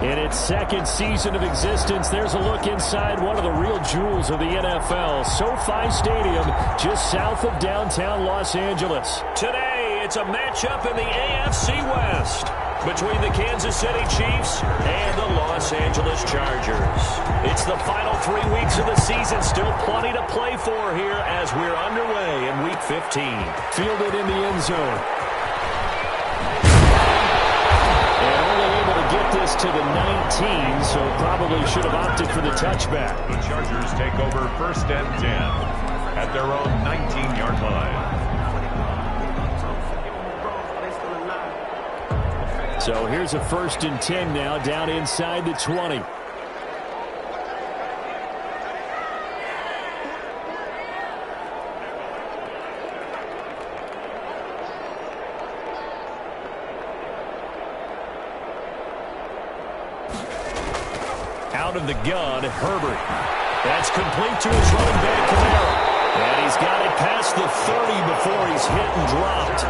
In its second season of existence, there's a look inside one of the real jewels of the NFL, SoFi Stadium, just south of downtown Los Angeles. Today, it's a matchup in the AFC West between the Kansas City Chiefs and the Los Angeles Chargers. It's the final 3 weeks of the season, still plenty to play for here as we're underway in Week 15. Fielded in the end zone. Get this to the 19, so probably should have opted for the touchback. The Chargers take over 1st and 10 at their own 19-yard line. So here's a 1st and 10 now, down inside the 20. Out of the gun, Herbert. That's complete to his running back, Kamara. And he's got it past the 30 before he's hit and dropped.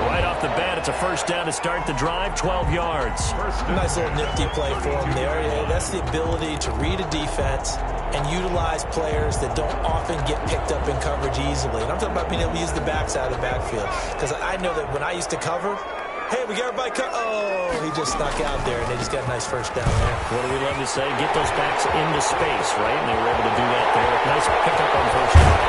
Right off the bat, it's a 1st down to start the drive, 12 yards. Nice little nifty play for him there. That's the ability to read a defense and utilize players that don't often get picked up in coverage easily. And I'm talking about being able to use the backside of the backfield. Because I know that when I used to cover, hey, we got everybody cut. Oh, he just snuck out there, and they just got a nice 1st down there. What do we love to say? Get those backs into space, right? And they were able to do that there. Nice pickup on 1st down.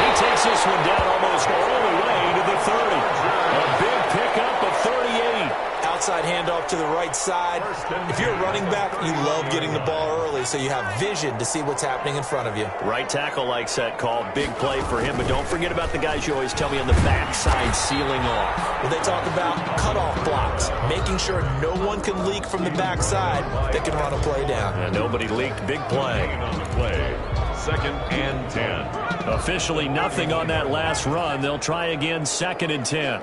He takes this one down almost all the way to the 30. A big pickup of 38. Outside handoff to the right side. If you're a running back, you love getting the ball early so you have vision to see what's happening in front of you. Right tackle likes that call. Big play for him, but don't forget about the guys you always tell me on the backside sealing off. When they talk about cutoff blocks, making sure no one can leak from the backside that can run a play down. And nobody leaked. Big play. On the play, 2nd and 10. Officially nothing on that last run. They'll try again, 2nd and 10.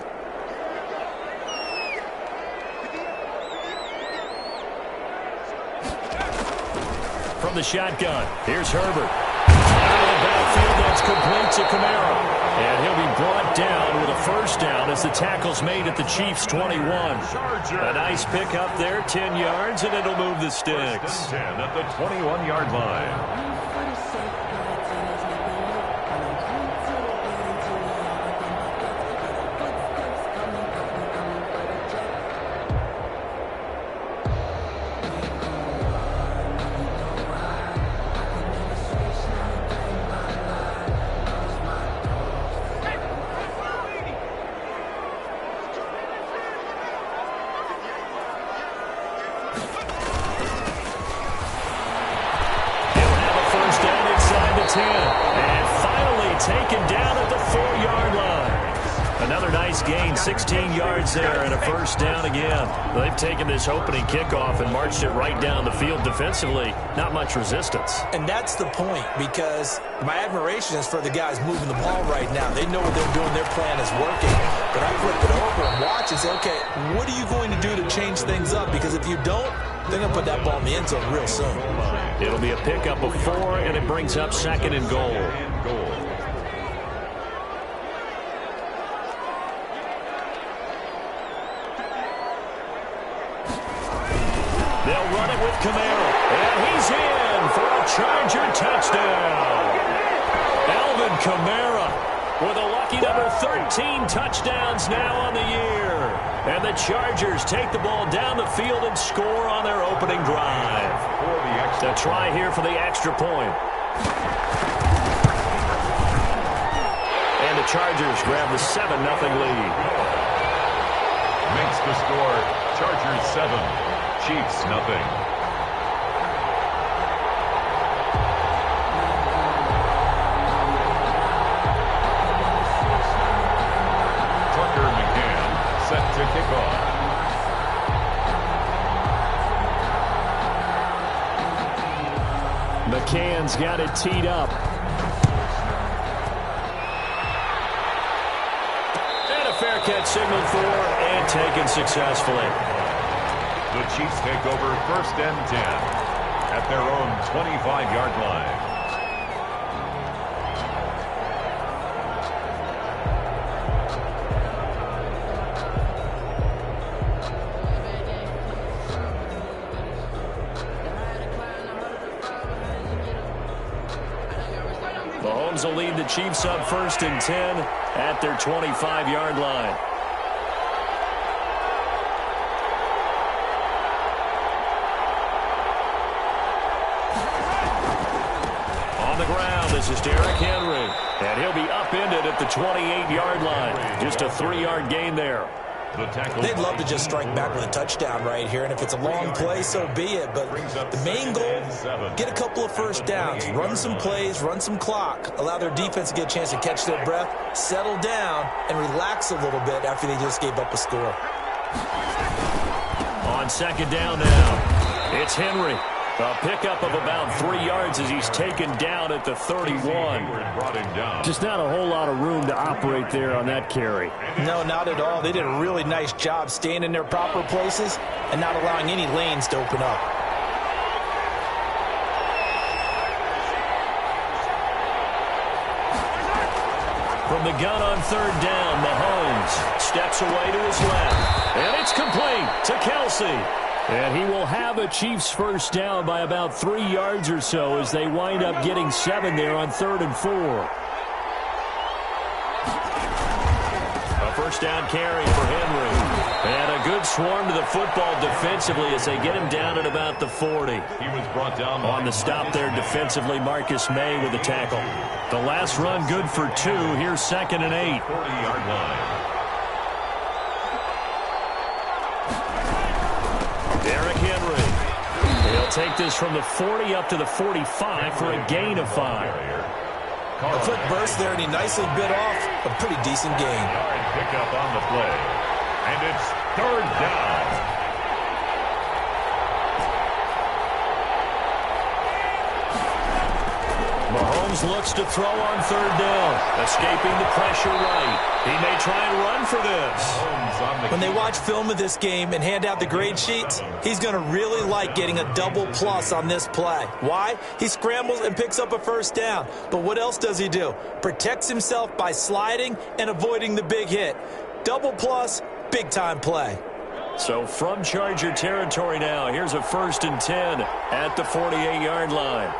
From the shotgun, here's Herbert. Out of the backfield, that's complete to Kamara. And he'll be brought down with a 1st down as the tackle's made at the Chiefs' 21. A nice pickup there, 10 yards, and it'll move the sticks. 10 at the 21-yard line. And finally taken down at the 4-yard line. Another nice gain, 16 yards there, and a 1st down again. They've taken this opening kickoff and marched it right down the field defensively. Not much resistance. And that's the point, because my admiration is for the guys moving the ball right now. They know what they're doing. Their plan is working. But I flip it over and watch and say, okay, what are you going to do to change things up? Because if you don't, they're going to put that ball in the end zone real soon. It'll be a pickup of 4, and it brings up 2nd and goal. They'll run it with Kamara, and he's in for a Charger touchdown. Alvin Kamara with a lucky number 13 touchdowns now on the year. And the Chargers take the ball down the field and score on their opening drive. The try here for the extra point. And the Chargers grab the 7-0 lead. Makes the score Chargers 7, Chiefs nothing. Set to kick off. McCann's got it teed up. And a fair catch signaled for and taken successfully. The Chiefs take over 1st and 10 at their own 25-yard line. Browns will lead the Chiefs up 1st and 10 at their 25-yard line. On the ground, this is Derrick Henry. And he'll be upended at the 28-yard line. Just a 3-yard gain there. They'd love to just strike back with a touchdown right here, and if it's a long play, so be it. But the main goal, get a couple of first downs, run some plays, run some clock, allow their defense to get a chance to catch their breath, settle down, and relax a little bit after they just gave up a score. On 2nd down now, it's Henry. A pickup of about 3 yards as he's taken down at the 31. Just not a whole lot of room to operate there on that carry. No, not at all. They did a really nice job staying in their proper places and not allowing any lanes to open up. From the gun on 3rd down, Mahomes steps away to his left. And it's complete to Kelce. And he will have a Chiefs first down by about 3 yards or so as they wind up getting 7 there on 3rd and 4. A first down carry for Henry. And a good swarm to the football defensively as they get him down at about the 40. He was brought down on the stop there defensively, Marcus May with the tackle. The last run good for 2. Here's 2nd and 8. 40-yard line. Derrick Henry. He'll take this from the 40 up to the 45 for a gain of 5. A quick burst there, and he nicely bit off a pretty decent gain. Pick up on the play. And it's 3rd down. Mahomes looks to throw on 3rd down. Escaping the pressure right. He may try and run for this. When they watch film of this game and hand out the grade sheets, he's going to really like getting a double plus on this play. Why? He scrambles and picks up a first down. But what else does he do? Protects himself by sliding and avoiding the big hit. Double plus, big-time play. So from Charger territory now, here's a 1st and 10 at the 48-yard line.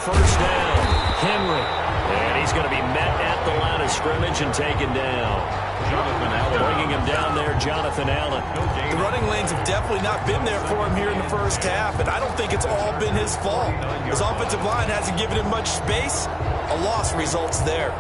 First down, Henry. And he's going to be met at the line of scrimmage and taken down. Jonathan Allen. Bringing him down there, Jonathan Allen. The running lanes have definitely not been there for him here in the first half, and I don't think it's all been his fault. His offensive line hasn't given him much space. A loss results there.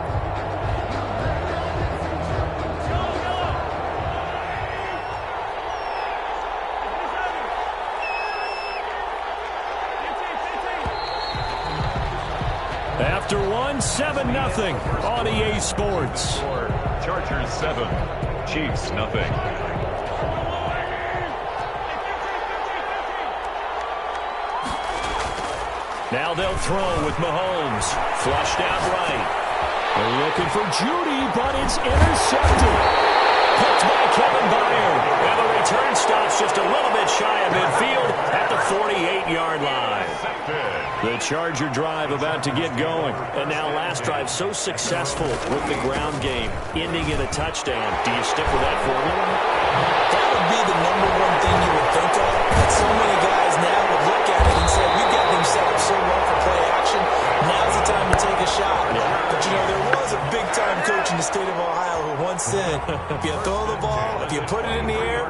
After 7-0 on EA Sports. Chargers 7, Chiefs nothing. Now they'll throw with Mahomes. Flushed out right. They're looking for Judy, but it's intercepted. Picked by Kevin Byard. And the return stops just a little bit shy of midfield at the 48-yard line. The Charger drive about to get going. And now last drive so successful with the ground game, ending in a touchdown. Do you stick with that formula? That would be the #1 thing you would think of. But so many guys now would look at it and say, we got them set up so well for play action. Now's the time to take a shot. Yeah. But, you know, there was a big-time coach in the state of Ohio who once said, if you throw the ball, if you put it in the air,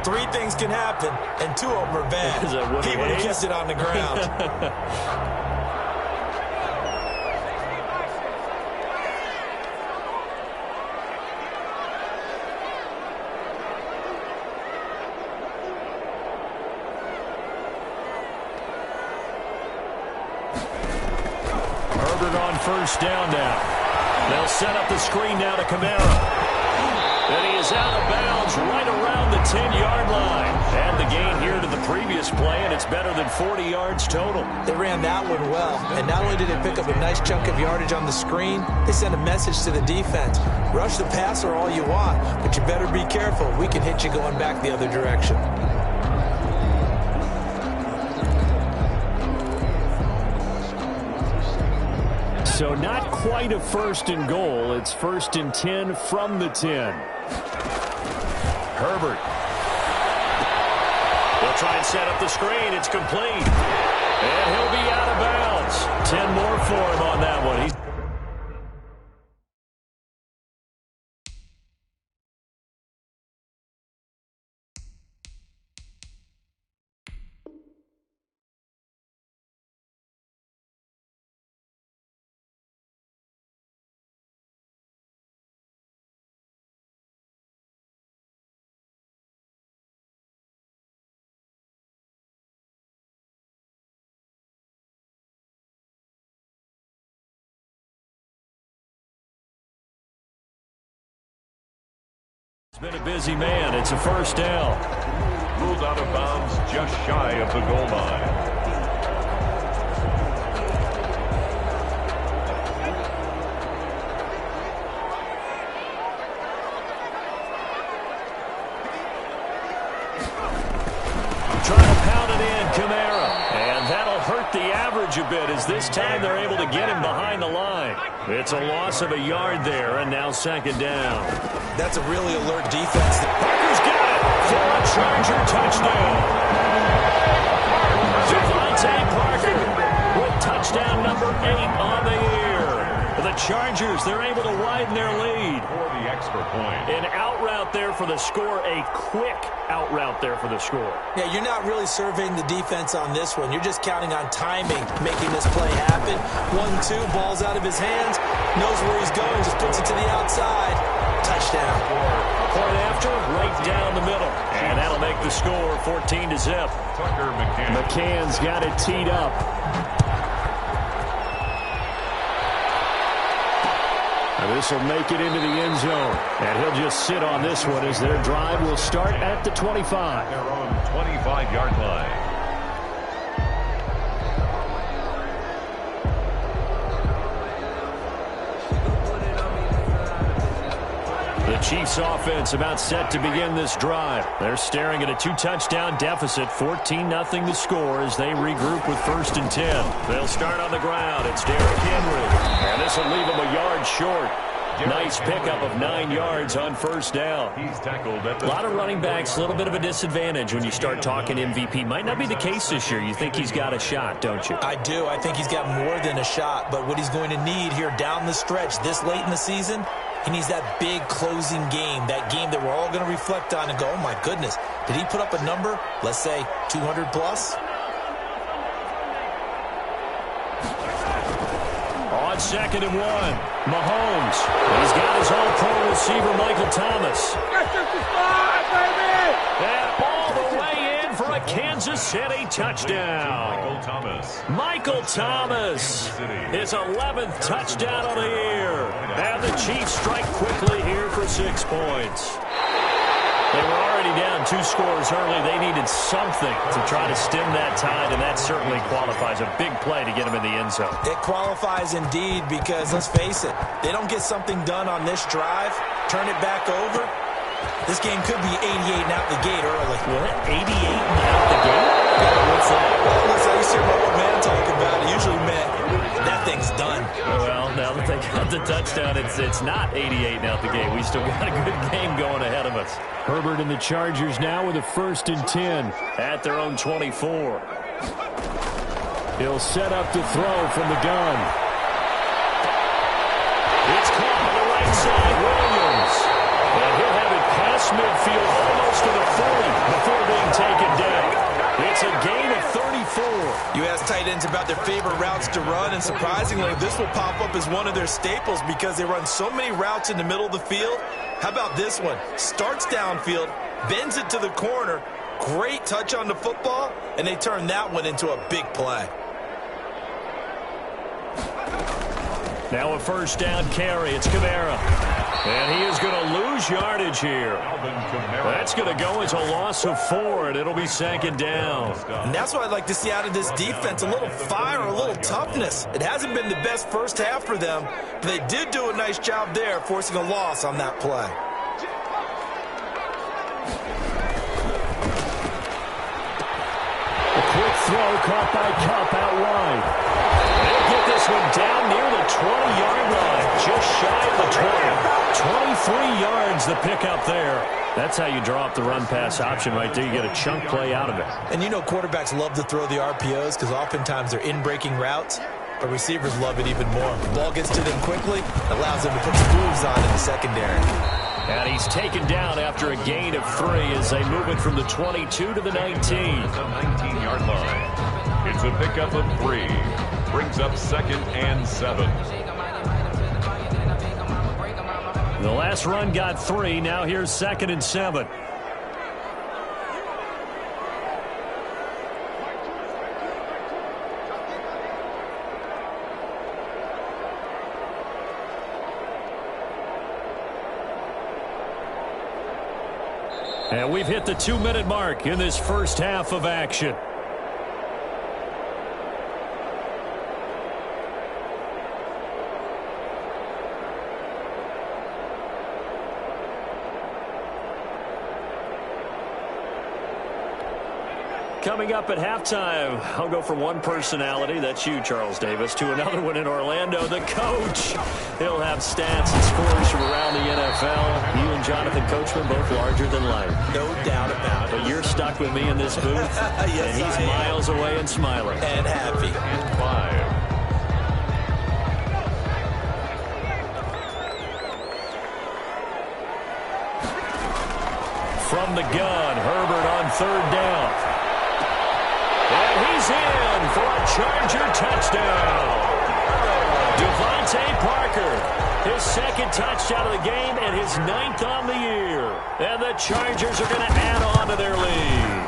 3 things can happen, and 2 of them are bad. He would have kept it on the ground. Herbert on first down now. They'll set up the screen now to Kamara. And he is out of bounds right around the 10-yard line. And the gain here to the previous play, and it's better than 40 yards total. They ran that one well. And not only did they pick up a nice chunk of yardage on the screen, they sent a message to the defense. Rush the passer all you want, but you better be careful. We can hit you going back the other direction. So not quite a 1st and goal. It's 1st and 10 from the 10. Herbert. try and set up the screen. It's complete. And he'll be out of bounds. 10 more for him on that one. It's been a busy man. It's a first down. Ruled out of bounds just shy of the goal line. Trying to pound it in, Kamara. And that'll hurt the average a bit as this time they're able to get him behind the line. It's a loss of a yard there, and now second down. That's a really alert defense. Parker's got it for a Charger touchdown. Devontae Parker with touchdown number 8 on the year. The Chargers, they're able to widen their lead. For the extra point. An out route there for the score, a quick out route there for the score. Yeah, you're not really surveying the defense on this one. You're just counting on timing, making this play happen. 1-2, ball's out of his hands, knows where he's going, just puts it to the outside. Touchdown. Point after, right down the middle. And that'll make the score 14-0. Tucker McCann. McCann's got it teed up. This will make it into the end zone. And he'll just sit on this one as their drive will start at the 25. Their own 25-yard line. The Chiefs offense about set to begin this drive. They're staring at a 2-touchdown deficit, 14-0 the score as they regroup with 1st and 10. They'll start on the ground. It's Derrick Henry. And this will leave him a yard short. Nice pickup of 9 yards on first down. He's tackled at the a lot of running backs, a little bit of a disadvantage when you start talking MVP. Might not be the case this year. You think he's got a shot, don't you? I do. I think he's got more than a shot. But what he's going to need here down the stretch this late in the season, he needs that big closing game, that game that we're all going to reflect on and go, oh, my goodness, did he put up a number, let's say 200 plus? On 2nd and 1, Mahomes. He's got his all-pro receiver, Michael Thomas. And all the way in for a Kansas City touchdown. Michael Thomas, his 11th touchdown of the year. And the Chiefs strike quickly here for 6 points. They were already down 2 scores early. They needed something to try to stem that tide, and that certainly qualifies. A big play to get them in the end zone. It qualifies indeed because, let's face it, they don't get something done on this drive, turn it back over, this game could be 88 and out the gate early. What? 88 and out the gate? What's that? Well, listen, I used to hear my old man talk about it. Usually meant that thing's done. Well, now that they got the touchdown, it's not 88 and out the gate. We still got a good game going ahead of us. Herbert and the Chargers now with a 1st and 10. At their own 24. He'll set up to throw from the gun. It's caught on the right side. Williams. And he'll have it past midfield almost to the 40 before being taken down. It's a gain of 34. You ask tight ends about their favorite routes to run, and surprisingly, this will pop up as one of their staples because they run so many routes in the middle of the field. How about this one? Starts downfield, bends it to the corner, great touch on the football, and they turn that one into a big play. Now a first down carry. It's Kamara. And he is going to lose yardage here. That's going to go as a loss of 4, and it'll be 2nd down. And that's what I'd like to see out of this defense, a little fire, a little toughness. It hasn't been the best first half for them, but they did do a nice job there, forcing a loss on that play. A quick throw caught by Kupp out wide. They'll get this one down near the 20-yard line, just shy of the 20. 23 yards the pickup there. That's how you draw up the run-pass option right there. You get a chunk play out of it. And you know quarterbacks love to throw the RPOs because oftentimes they're in-breaking routes, but receivers love it even more. The ball gets to them quickly, allows them to put some moves on in the secondary. And he's taken down after a gain of 3 as they move it from the 22 to the 19. The 19-yard line. It's a pickup of 3. Brings up 2nd and 7. The last run got 3. Now here's 2nd and 7. And we've hit the 2-minute mark in this first half of action. Coming up at halftime, I'll go from one personality, that's you, Charles Davis, to another one in Orlando, the coach. He'll have stats and scores from around the NFL. You and Jonathan Coachman both larger than life. No doubt about it. But you're stuck with me in this booth, yes, and he's miles away and smiling. And happy. And 5. From the gun, Herbert on 3rd down. And he's in for a Charger touchdown. Devontae Parker, his 2nd touchdown of the game and his 9th on the year. And the Chargers are going to add on to their lead.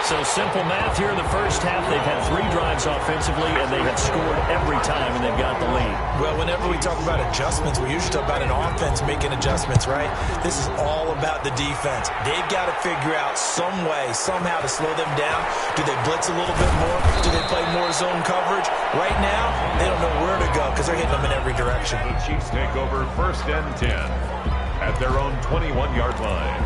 So simple math here in the first half. They've had 3 drives offensively, and they have scored every time, and they've got the lead. Well, whenever we talk about adjustments, we usually talk about an offense making adjustments, right? This is all about the defense. They've got to figure out some way, somehow to slow them down. Do they blitz a little bit more? Do they play more zone coverage? Right now, they don't know where to go because they're hitting them in every direction. The Chiefs take over 1st and 10 at their own 21-yard line.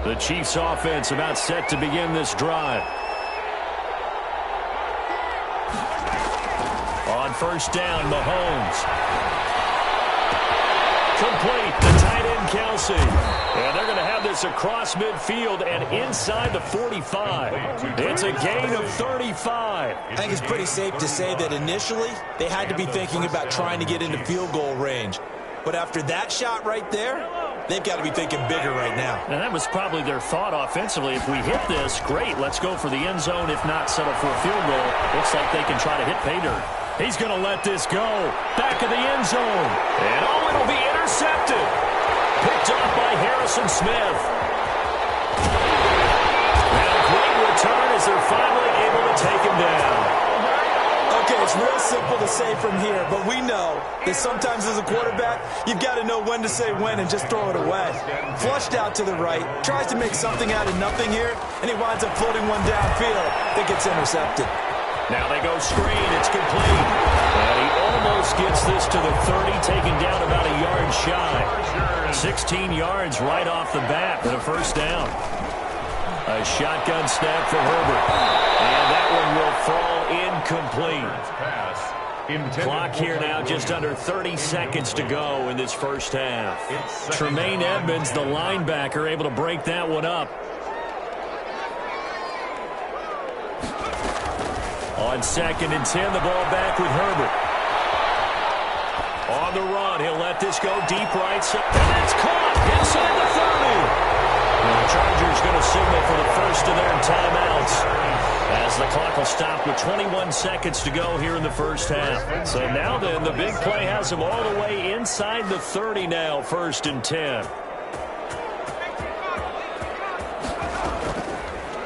The Chiefs offense about set to begin this drive. On 1st down, Mahomes. Complete, the tight end Kelsey. And they're going to have this across midfield and inside the 45. It's a gain of 35. I think it's pretty safe to say that initially they had to be thinking about trying to get into field goal range. But after that shot right there, they've got to be thinking bigger right now. And that was probably their thought offensively. If we hit this, great, let's go for the end zone. If not, settle for a field goal. Looks like they can try to hit pay dirt. He's going to let this go. Back of the end zone. And oh, it'll be intercepted. Picked up by Harrison Smith. Now great return as they're finally able to take him down. Okay, it's real simple to say from here, but we know that sometimes as a quarterback, you've got to know when to say when and just throw it away. Flushed out to the right, tries to make something out of nothing here, and he winds up floating one downfield that gets intercepted. Now they go screen, it's complete. And he almost gets this to the 30, taken down about a yard shy. 16 yards right off the bat for the 1st down. A shotgun snap for Herbert. And that one will fall incomplete. Clock here now, just under 30 seconds to go in this first half. Tremaine Edmonds, the linebacker, able to break that one up. On 2nd and 10, the ball back with Herbert. On the run, he'll let this go deep right side. And it's caught inside the 30. And the Chargers going to signal for the first of their timeouts as the clock will stop with 21 seconds to go here in the first half. So now then, the big play has him all the way inside the 30 now, 1st and 10.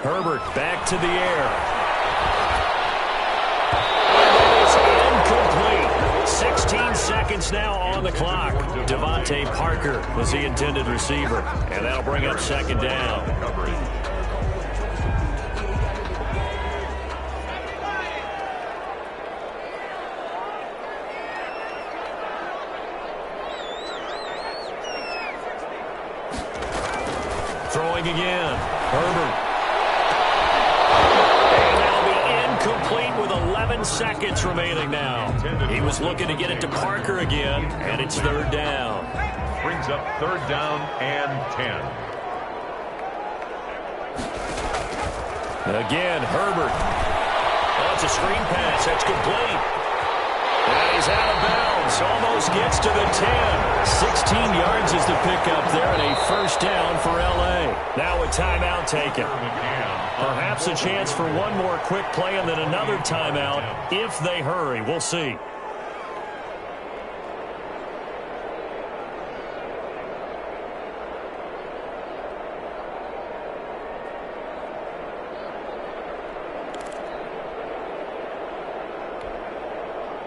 Herbert back to the air. Incomplete. 16 seconds now on the clock. Devontae Parker was the intended receiver. And that'll bring up 2nd down. seconds remaining now. He was looking to get it to Parker again, and it's third down. Brings up third down and 10. Again, Herbert. Oh, it's a screen pass. That's complete. And he's out of bounds. Almost gets to the 10. 16 yards is the pickup there, and a first down for L.A. Now a timeout taken. Perhaps a chance for one more quick play and then another timeout if they hurry. We'll see.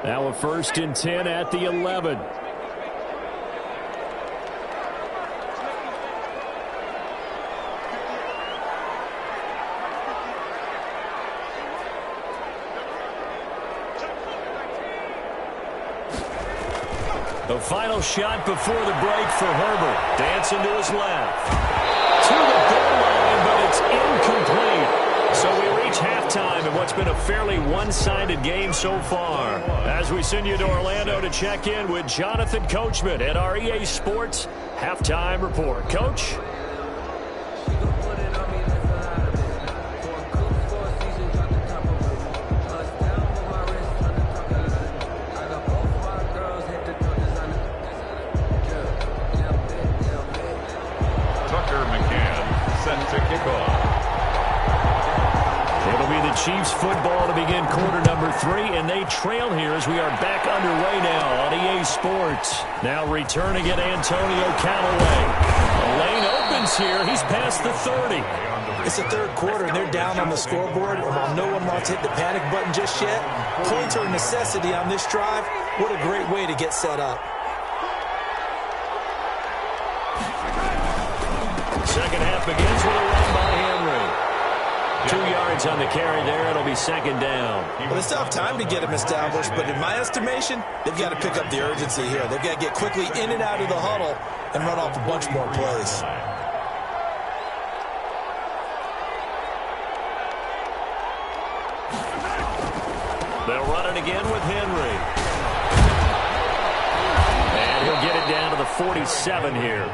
Now a first and 10 at the 11. The final shot before the break for Herbert. Dancing to his left. To the goal line, but it's incomplete. So we reach halftime in what's been a fairly one-sided game so far. As we send you to Orlando to check in with Jonathan Coachman at our EA Sports Halftime Report. Coach? Chiefs football to begin quarter number 3, and they trail here as we are back underway now on EA Sports. Now returning it, Antonio Callaway. The lane opens here. He's past the 30. It's the third quarter, and they're down on the scoreboard. And while no one wants to hit the panic button just yet, points are a necessity on this drive. What a great way to get set up. Second half begins with a run by Henry. 2 yards on the carry there. It'll be second down. Well, they still have time to get him established, but in my estimation, they've got to pick up the urgency here. They've got to get quickly in and out of the huddle and run off a bunch more plays. They'll run it again with Henry. And he'll get it down to the 47 here.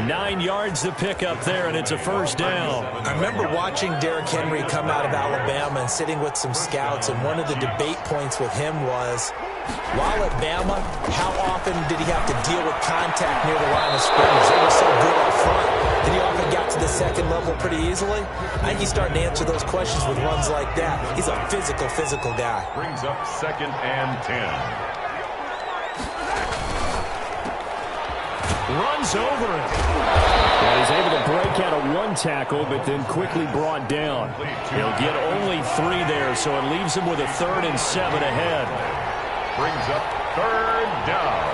9 yards to pick up there, and it's a first down. I remember watching Derrick Henry come out of Alabama and sitting with some scouts, and one of the debate points with him was, while at Bama, how often did he have to deal with contact near the line of scrimmage? They were so good up front that he often got to the second level pretty easily. I think he's starting to answer those questions with runs like that. He's a physical guy. Brings up second and 10. Runs over him. And he's able to break out of one tackle, but then quickly brought down. He'll get only 3 there, so it leaves him with a 3rd and 7 ahead. Brings up third down.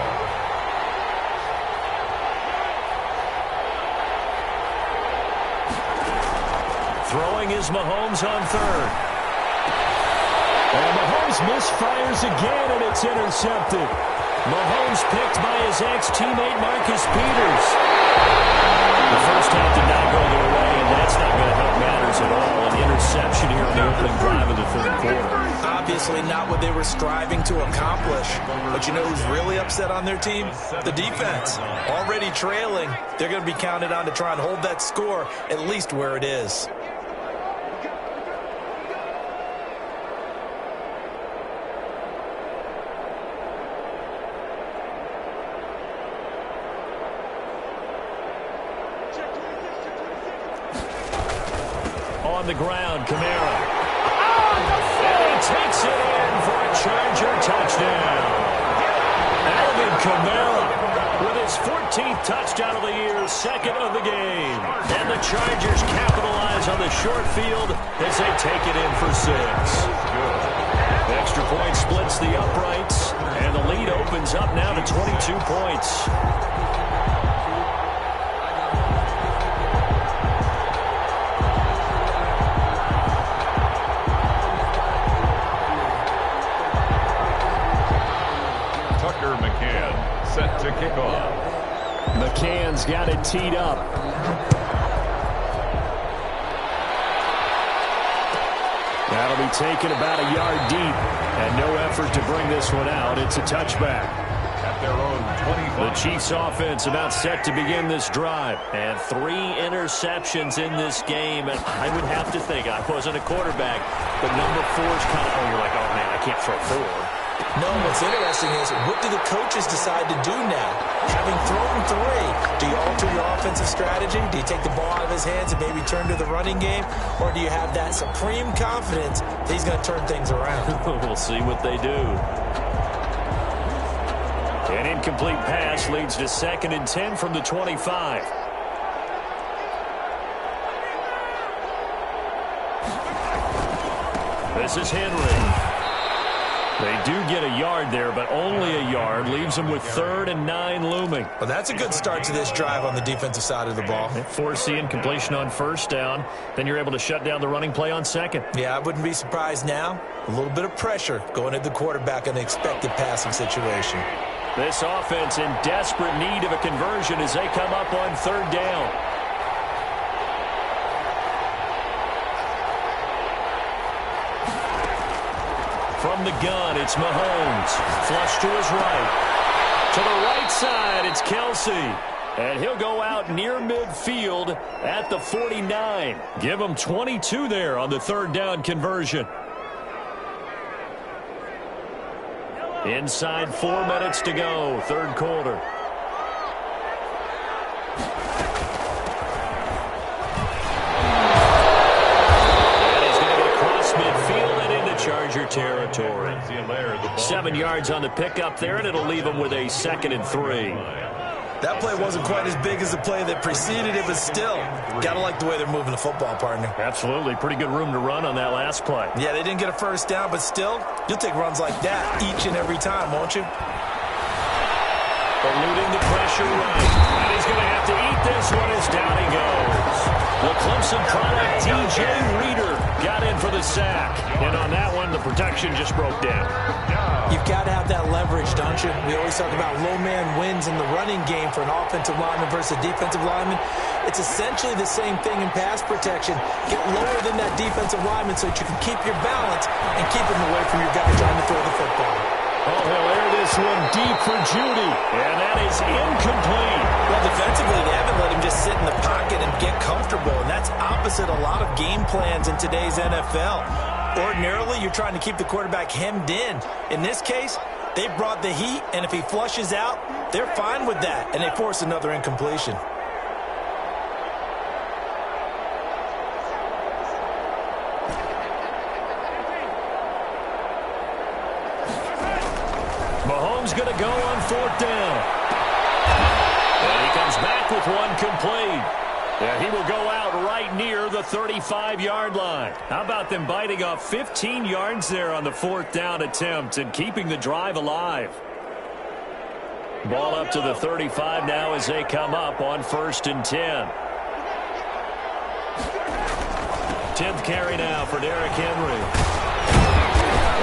Throwing is Mahomes on third. And Mahomes misfires again, and it's intercepted. Mahomes picked by his ex-teammate Marcus Peters. The first half did not go their way, and that's not going to help matters at all. An interception here on the opening drive of the third quarter. Obviously not what they were striving to accomplish. But you know who's really upset on their team? The defense. Already trailing. They're going to be counted on to try and hold that score at least where it is. On the ground, Kamara. And he takes it in for a Charger touchdown. Alvin Kamara with his 14th touchdown of the year, 2nd of the game. And the Chargers capitalize on the short field as they take it in for 6. The extra point splits the uprights, and the lead opens up now to 22 points. Set to kick off. McCann's got it teed up. That'll be taken about a yard deep, and no effort to bring this one out. It's a touchback. At their own 25. The Chiefs offense about set to begin this drive. And 3 interceptions in this game. And I would have to think, I wasn't a quarterback, but number 4 is kind of, you're like, oh, man, I can't throw 4. No, what's interesting is, what do the coaches decide to do now? Having thrown 3, do you alter your offensive strategy? Do you take the ball out of his hands and maybe turn to the running game? Or do you have that supreme confidence that he's going to turn things around? We'll see what they do. An incomplete pass leads to 2nd and 10 from the 25. This is Henry. They do get a yard there, but only a yard. Leaves them with 3rd and 9 looming. Well, that's a good start to this drive on the defensive side of the ball. Force incompletion on 1st down. Then you're able to shut down the running play on 2nd. Yeah, I wouldn't be surprised now. A little bit of pressure going at the quarterback in an expected passing situation. This offense in desperate need of a conversion as they come up on 3rd down. From the gun, it's Mahomes. Flush to his right. To the right side, it's Kelce. And he'll go out near midfield at the 49. Give him 22 there on the 3rd down conversion. Inside 4 minutes to go, 3rd quarter. And he's going to get across midfield and into Charger territory. 7 yards on the pickup there, and it'll leave him with a 2nd and 3. That play wasn't quite as big as the play that preceded it, but still, got to like the way they're moving the football, partner. Absolutely. Pretty good room to run on that last play. Yeah, they didn't get a 1st down, but still, you'll take runs like that each and every time, won't you? Eluding the pressure right. And he's going to have to eat this one as down he goes. The Clemson product, DJ Reader, got in for the sack. And on that one, the protection just broke down. You've got to have that leverage, don't you? We always talk about low man wins in the running game for an offensive lineman versus a defensive lineman. It's essentially the same thing in pass protection. Get lower than that defensive lineman so that you can keep your balance and keep him away from your guy trying to throw the football. Oh, he'll air this one deep for Judy. And that is incomplete. Well, defensively, they haven't let him just sit in the pocket and get comfortable. And that's opposite a lot of game plans in today's NFL. Ordinarily, you're trying to keep the quarterback hemmed in. In this case, they brought the heat, and if he flushes out, they're fine with that, and they force another incompletion. Mahomes going to go on 4th down. And he comes back with one complete. And he will go out right near the 35-yard line. How about them biting off 15 yards there on the 4th down attempt and keeping the drive alive? Ball up to the 35 now as they come up on 1st and 10. 10th carry now for Derrick Henry.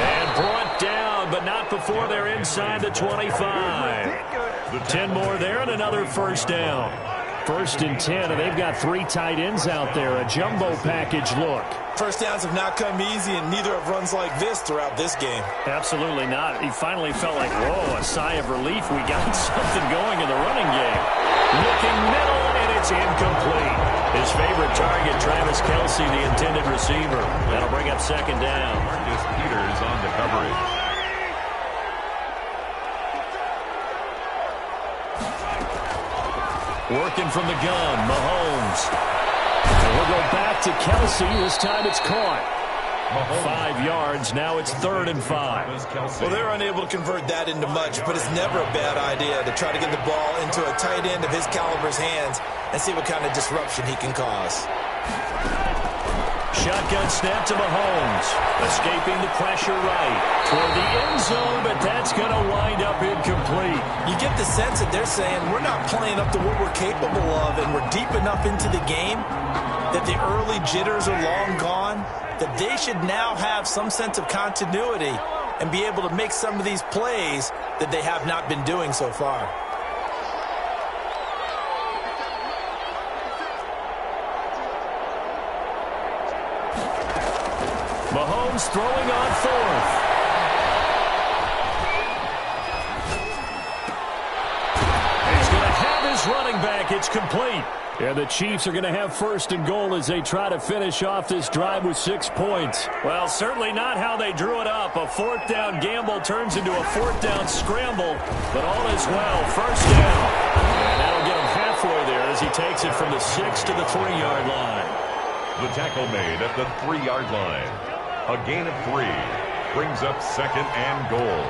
And brought down, but not before they're inside the 25. 10 more there and another 1st down. 1st and 10, and they've got 3 tight ends out there. A jumbo package look. 1st downs have not come easy, and neither have runs like this throughout this game. Absolutely not. He finally felt like, whoa, a sigh of relief. We got something going in the running game. Looking middle, and it's incomplete. His favorite target, Travis Kelce, the intended receiver. That'll bring up 2nd down. Marcus Peters on the coverage. Working from the gun, Mahomes. And we'll go back to Kelce. This time it's caught. 5 yards. Now it's 3rd and 5. Well, they're unable to convert that into much, but it's never a bad idea to try to get the ball into a tight end of his caliber's hands and see what kind of disruption he can cause. Shotgun snap to Mahomes. Escaping the pressure right. Toward the end zone, but that's going to wind up incomplete. You get the sense that they're saying we're not playing up to what we're capable of, and we're deep enough into the game that the early jitters are long gone, that they should now have some sense of continuity and be able to make some of these plays that they have not been doing so far. Mahomes throwing on fourth. He's going to have his running back. It's complete. And the Chiefs are going to have first and goal as they try to finish off this drive with 6 points. Well, certainly not how they drew it up. A fourth down gamble turns into a fourth down scramble. But all is well. First down. And that'll get him halfway there as he takes it from the 6 to the 3-yard line. The tackle made at the 3-yard line. A gain of 3 brings up second and goal.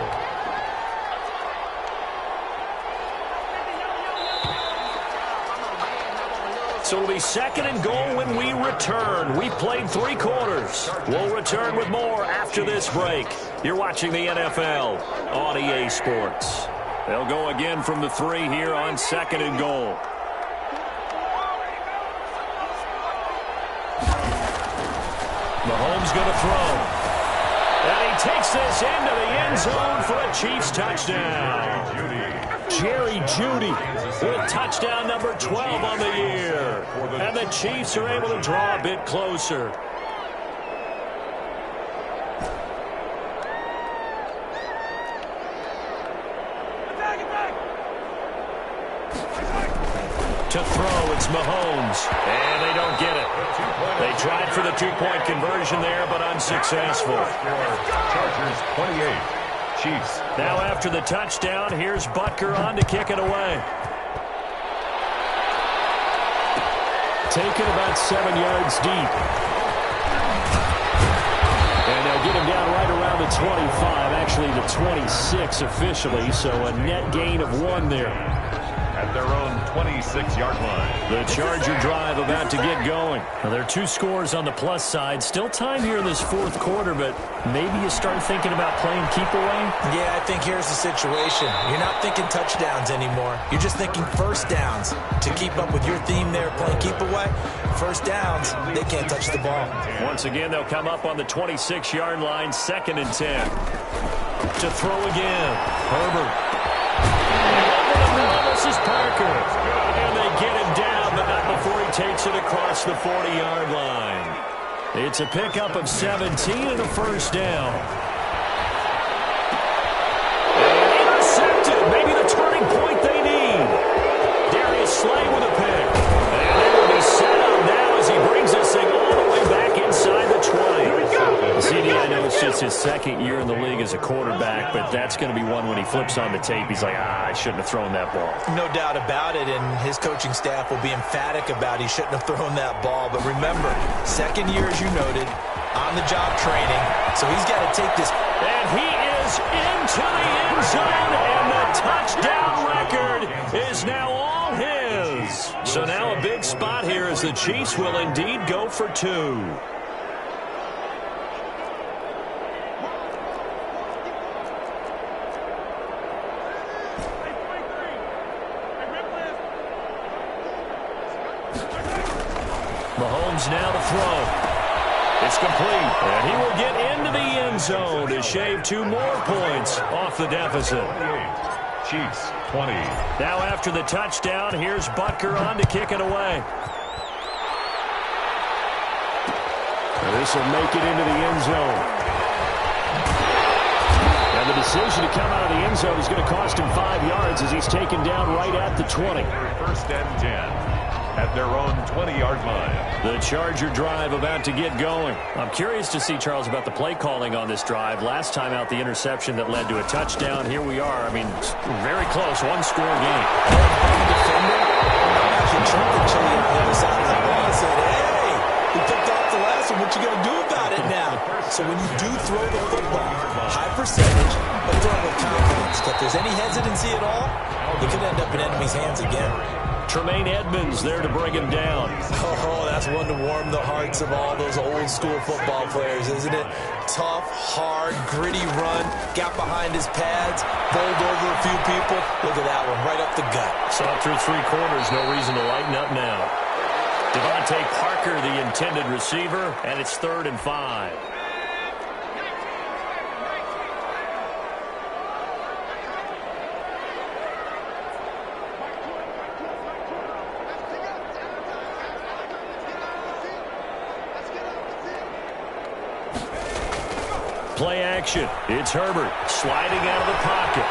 So it'll be second and goal when we return. We played 3 quarters. We'll return with more after this break. You're watching the NFL on EA Sports. They'll go again from the 3 here on second and goal. Mahomes going to throw. And he takes this into the end zone for a Chiefs touchdown. Jerry Jeudy with touchdown number 12 on the year. And the Chiefs are able to draw a bit closer. To throw, it's Mahomes. And they don't get it. They tried for the 2-point conversion there, but unsuccessful. Chargers 28. Chiefs. Now after the touchdown, here's Butker on to kick it away. Taken about 7 yards deep. And they'll get him down right around the 25, actually the 26 officially, so a net gain of 1 there. At their own 26-yard line. The Charger drive about to get going. Now, there are 2 scores on the plus side. Still time here in this 4th quarter, but maybe you start thinking about playing keep away? Yeah, I think here's the situation. You're not thinking touchdowns anymore. You're just thinking first downs. To keep up with your theme there, playing keep away, first downs, they can't touch the ball. Once again, they'll come up on the 26-yard line, 2nd and 10. To throw again, Herbert. This is Parker. And they get him down, but not before he takes it across the 40-yard line. It's a pickup of 17 and a first down. And intercepted. Maybe the turning point they need. Darius Slay with a pick. And they will be set up now as he brings this thing all the way back inside the 20. CD, I know it's just his 2nd year in the league as a quarterback, but that's going to be one when he flips on the tape. He's like, I shouldn't have thrown that ball. No doubt about it, and his coaching staff will be emphatic about he shouldn't have thrown that ball. But remember, 2nd year, as you noted, on-the-job training, so he's got to take this. And he is into the end zone, and the touchdown record is now all his. So now a big spot here as the Chiefs will indeed go for 2. Mahomes now to throw. It's complete. And he will get into the end zone to shave 2 more points off the deficit. Chiefs 20. Now after the touchdown, here's Butker on to kick it away. And this will make it into the end zone. And the decision to come out of the end zone is going to cost him 5 yards as he's taken down right at the 20. First and 10. At their own 20-yard line. The Charger drive about to get going. I'm curious to see, Charles, about the play calling on this drive. Last time out, the interception that led to a touchdown. Here we are. I mean, very close, 1-score game. Defender, actually turned the chili on the other side of the ball and said, hey, we picked off the last one. What you going to do about it now? So when you do throw the football, high percentage, but throw it with confidence. If there's any hesitancy at all, it could end up in enemy's hands again. Tremaine Edmonds there to bring him down. Oh, that's one to warm the hearts of all those old-school football players, isn't it? Tough, hard, gritty run, got behind his pads, bowled over a few people. Look at that one, right up the gut. So through 3 quarters, no reason to lighten up now. Devontae Parker, the intended receiver, and it's 3rd and 5. Play action. It's Herbert sliding out of the pocket.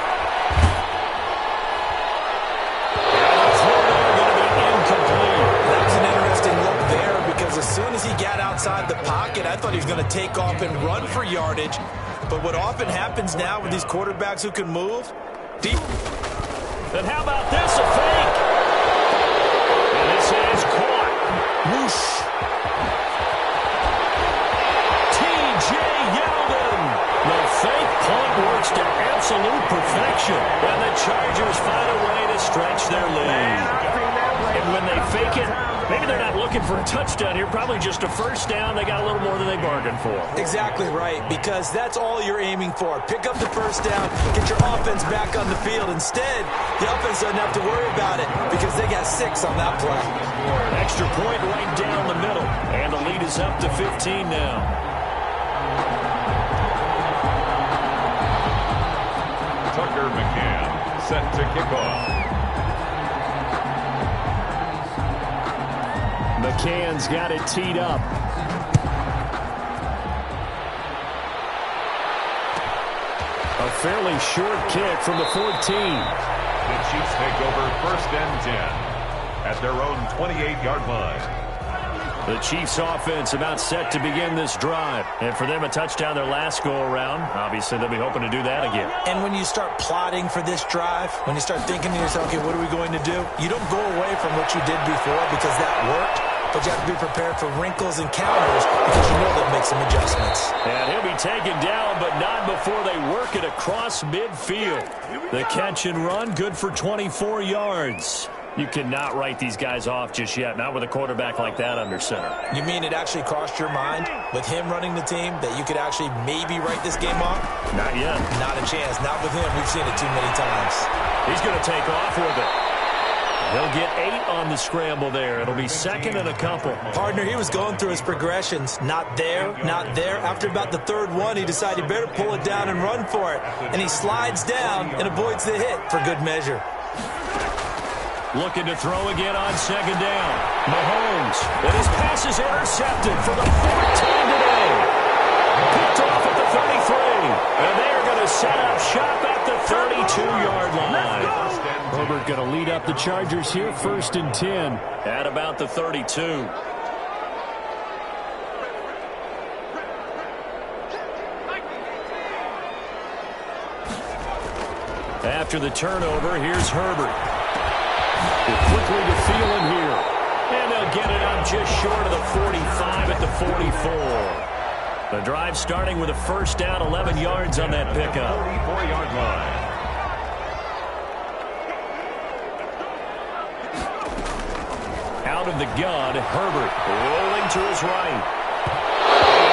And the throw there going to be incomplete. That was an interesting look there because as soon as he got outside the pocket, I thought he was going to take off and run for yardage. But what often happens now with these quarterbacks who can move, deep. Then how about this, a fake? And this is caught. Whoosh. T.J. Yeldon. The fake punt works to absolute perfection. And the Chargers find a way to stretch their lead. And when they fake it, maybe they're not looking for a touchdown here. Probably just a first down. They got a little more than they bargained for. Exactly right, because that's all you're aiming for. Pick up the first down, get your offense back on the field. Instead, the offense doesn't have to worry about it because they got 6 on that play. Extra point right down the middle. And the lead is up to 15 now. Tucker McCann set to kick off. McCann's got it teed up. A fairly short kick from the 14. The Chiefs take over first and 10 at their own 28-yard line. The Chiefs offense about set to begin this drive. And for them, a touchdown their last go-around. Obviously, they'll be hoping to do that again. And when you start plotting for this drive, when you start thinking to yourself, okay, what are we going to do? You don't go away from what you did before because that worked. But you have to be prepared for wrinkles and counters because you know they'll make some adjustments. And he'll be taken down, but not before they work it across midfield. The catch and run, good for 24 yards. You cannot write these guys off just yet, not with a quarterback like that under center. You mean it actually crossed your mind with him running the team that you could actually maybe write this game off? Not yet. Not a chance. Not with him. We've seen it too many times. He's going to take off with it. He'll get 8 on the scramble there. It'll be second and a couple. Partner, he was going through his progressions. Not there, not there. After about the third one, he decided he better pull it down and run for it. And he slides down and avoids the hit for good measure. Looking to throw again on second down. Mahomes. And his pass is intercepted for the 14th today. Picked off at the 33. And they are going to set up shop at the 32-yard line. Herbert going to lead up the Chargers here, first and 10. At about the 32. After the turnover, here's Herbert. Quickly to Thielen here. And they'll get it up just short of the 45 at the 44. The drive starting with a first down, 11 yards on that pickup. 44-yard line. Out of the gun, Herbert rolling to his right.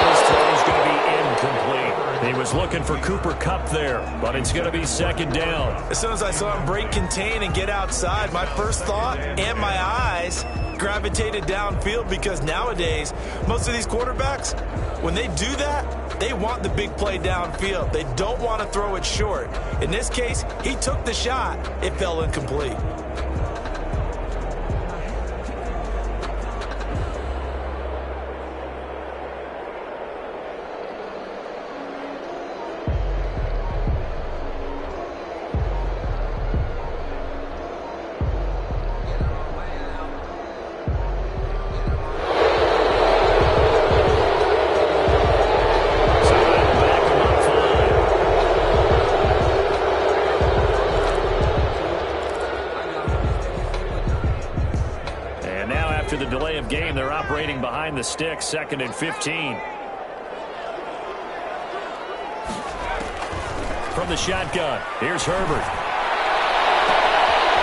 His throw is going to be incomplete. He was looking for Cooper Kupp there, but it's going to be second down. As soon as I saw him break contain and get outside, my first thought and my eyes gravitated downfield because nowadays, most of these quarterbacks, when they do that, they want the big play downfield. They don't want to throw it short. In this case, he took the shot. It fell incomplete. Game, they're operating behind the stick, second and 15. From the shotgun, here's Herbert.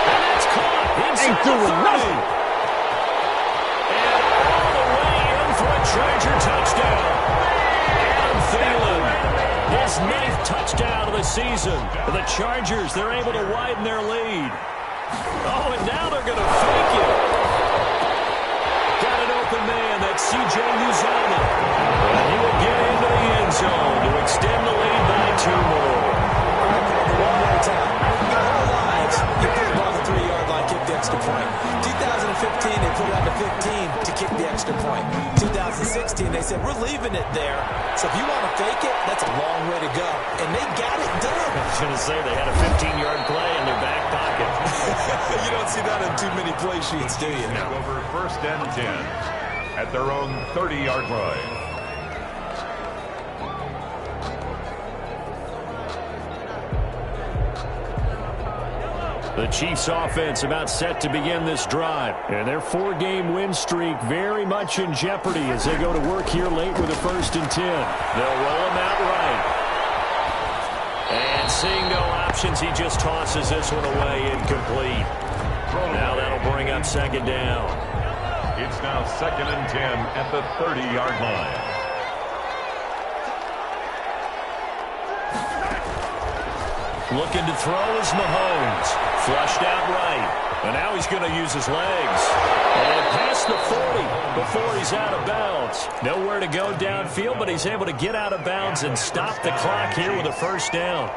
And that's caught. Ain't doing nothing. And all the way in for a Charger touchdown. Adam Thielen, his 9th touchdown of the season. The Chargers, they're able to widen their lead. Oh, and now they're going to fake it. Man, that's C.J. Uzomah. And he will get into the end zone to extend the lead by 2 more. One more time. Your whole lives, you put the ball on the 3-yard line, kick the extra point. 2015, they put it on the 15 to kick the extra point. 2016, they said, we're leaving it there So if you want to fake it, that's a long way to go. And they got it done. I was going to say they had a 15-yard play in their back pocket. You don't see that in too many play sheets, do you? No. Over first and 10 at their own 30-yard line. The Chiefs offense about set to begin this drive. And their 4-game win streak very much in jeopardy as they go to work here late with a 1st and 10. They'll roll him out right. And seeing no options, he just tosses this one away incomplete. Now that'll bring up 2nd down. It's now 2nd and 10 at the 30-yard line. Looking to throw is Mahomes. Flushed out right. And now he's going to use his legs. And past the 40 before he's out of bounds. Nowhere to go downfield, but he's able to get out of bounds and stop the clock here with a 1st down.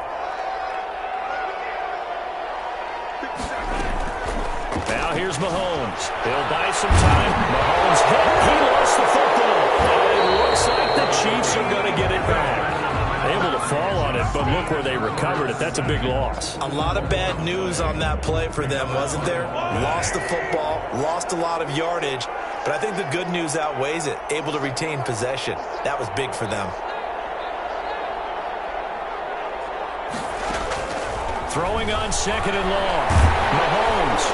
Now here's Mahomes. He'll buy some time. Mahomes hit. He lost the football. And it looks like the Chiefs are going to get it back. Able to fall on it, but look where they recovered it. That's a big loss. A lot of bad news on that play for them, wasn't there? Lost the football, lost a lot of yardage, but I think the good news outweighs it. Able to retain possession. That was big for them. Throwing on 2nd and long. Mahomes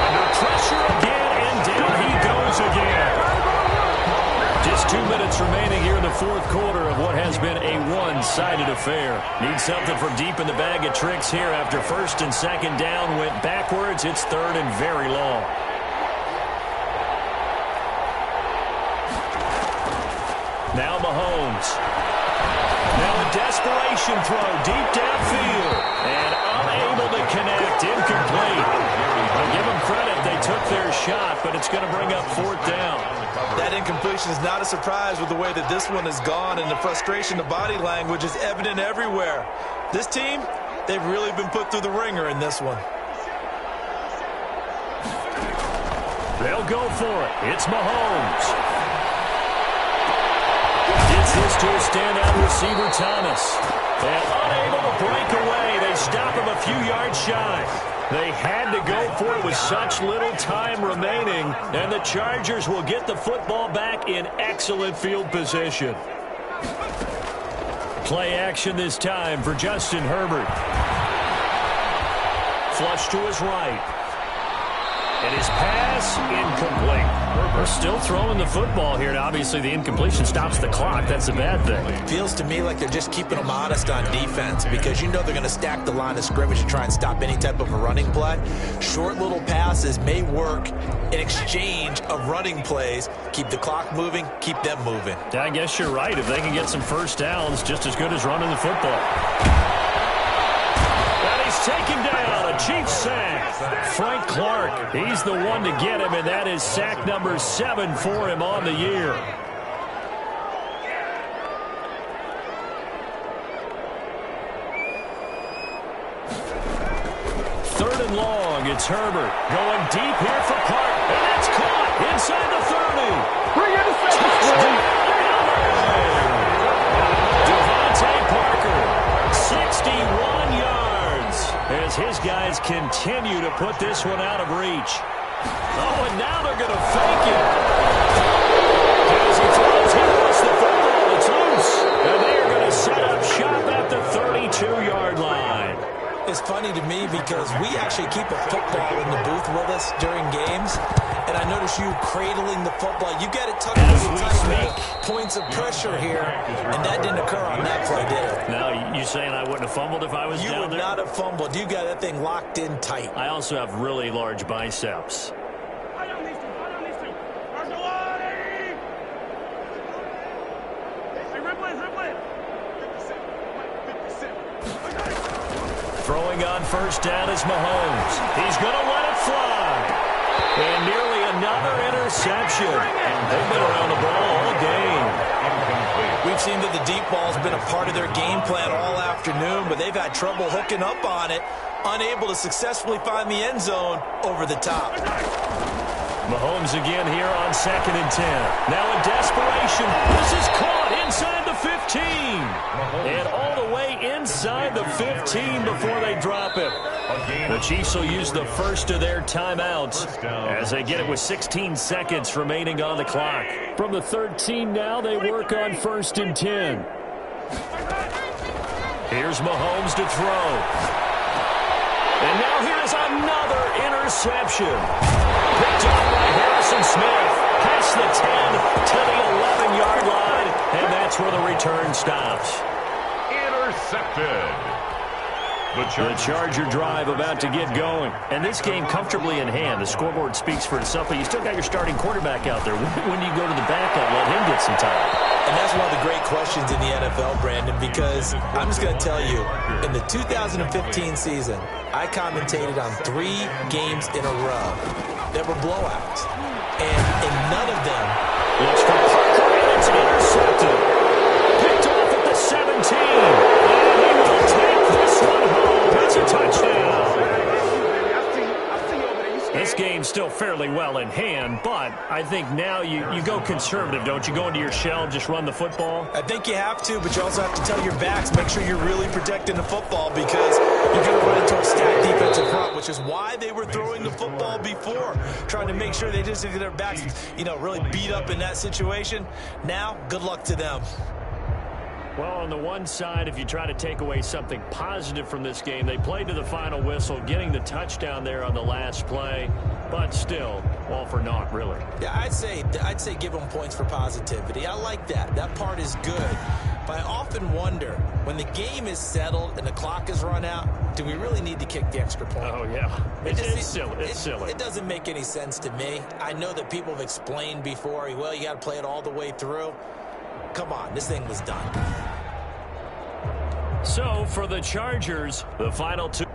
under pressure again, and down he goes again. Just 2 minutes remaining here in the 4th quarter of what has been a one-sided affair. Need something from deep in the bag of tricks here after 1st and 2nd down went backwards. It's 3rd and very long. Now Mahomes. Now a desperation throw deep downfield. And unable to connect. Incomplete. I'll give them credit. They took their shot, but it's going to bring up 4th down. That incompletion is not a surprise with the way that this one has gone, and the frustration, the body language is evident everywhere. This team, they've really been put through the ringer in this one. They'll go for it. It's Mahomes. Gets this to a standout receiver, Thomas. And unable to break away. They stop him a few yards shy. They had to go for it with such little time remaining, and the Chargers will get the football back in excellent field position. Play action this time for Justin Herbert. Flush to his right. And his pass incomplete. They're still throwing the football here, and obviously the incompletion stops the clock. That's a bad thing. Feels to me like they're just keeping them honest on defense because you know they're going to stack the line of scrimmage and try and stop any type of a running play. Short little passes may work in exchange of running plays. Keep the clock moving, keep them moving. I guess you're right. If they can get some 1st downs, just as good as running the football. And he's taken down. A Chiefs sack. Frank Clark, he's the one to get him, and that is sack number 7 for him on the year. Third and long, it's Herbert going deep here for Clark, and that's caught inside the 30. Bring it to Devontae Parker, 61 yards, as his guys continue to put this one out of reach. Oh, and now they're going to fake it. As he throws, he lost the football. It's loose. And they are going to set up shop at the 32-yard line. It's funny to me because we actually keep a football in the booth with us during games, and I notice you cradling the football. You got it tucked really tight with points of pressure here, and that didn't occur on that play, did it? Now, you saying I wouldn't have fumbled if I was down there? You would not have fumbled. You got that thing locked in tight. I also have really large biceps. Throwing on 1st down is Mahomes. He's going to let it fly. And nearly another interception. They've been around the ball all game. We've seen that the deep ball's been a part of their game plan all afternoon, but they've had trouble hooking up on it, unable to successfully find the end zone over the top. Mahomes again here on 2nd and 10. Now in desperation, this is caught inside the 15. And all the way inside the 15 before they drop it. The Chiefs will use the first of their timeouts as they get it with 16 seconds remaining on the clock. From the 13 now, they work on 1st and 10. Here's Mahomes to throw. And now here's another interception. Picked up by Harrison Smith. Past the 10 to the 11-yard line. And that's where the return stops. Intercepted. The Charger drive about to get going. And this game comfortably in hand. The scoreboard speaks for itself, but you still got your starting quarterback out there. When do you go to the backup, let him get some time? And that's one of the great questions in the NFL, Brandon, because I'm just going to tell you, in the 2015 season, I commentated on 3 games in a row that were blowouts. And in none of them... Looks for Parker, and it's intercepted. Picked off at the 17. And he will take this one home. That's a touchdown. This game's still fairly well in hand, but I think now you go conservative, don't you? Go into your shell, just run the football? I think you have to, but you also have to tell your backs, make sure you're really protecting the football because you're going to run into a stacked defensive front, which is why they were throwing the football before, trying to make sure they just get their backs, really beat up in that situation. Now, good luck to them. Well, on the one side, if you try to take away something positive from this game, they played to the final whistle, getting the touchdown there on the last play, but still, all for naught, really. Yeah, I'd say give them points for positivity. I like that. That part is good. But I often wonder, when the game is settled and the clock is run out, do we really need to kick the extra point? Oh, yeah. It's silly. It's silly. It doesn't make any sense to me. I know that people have explained before, well, you got to play it all the way through. Come on, this thing was done. So, for the Chargers, the final 2.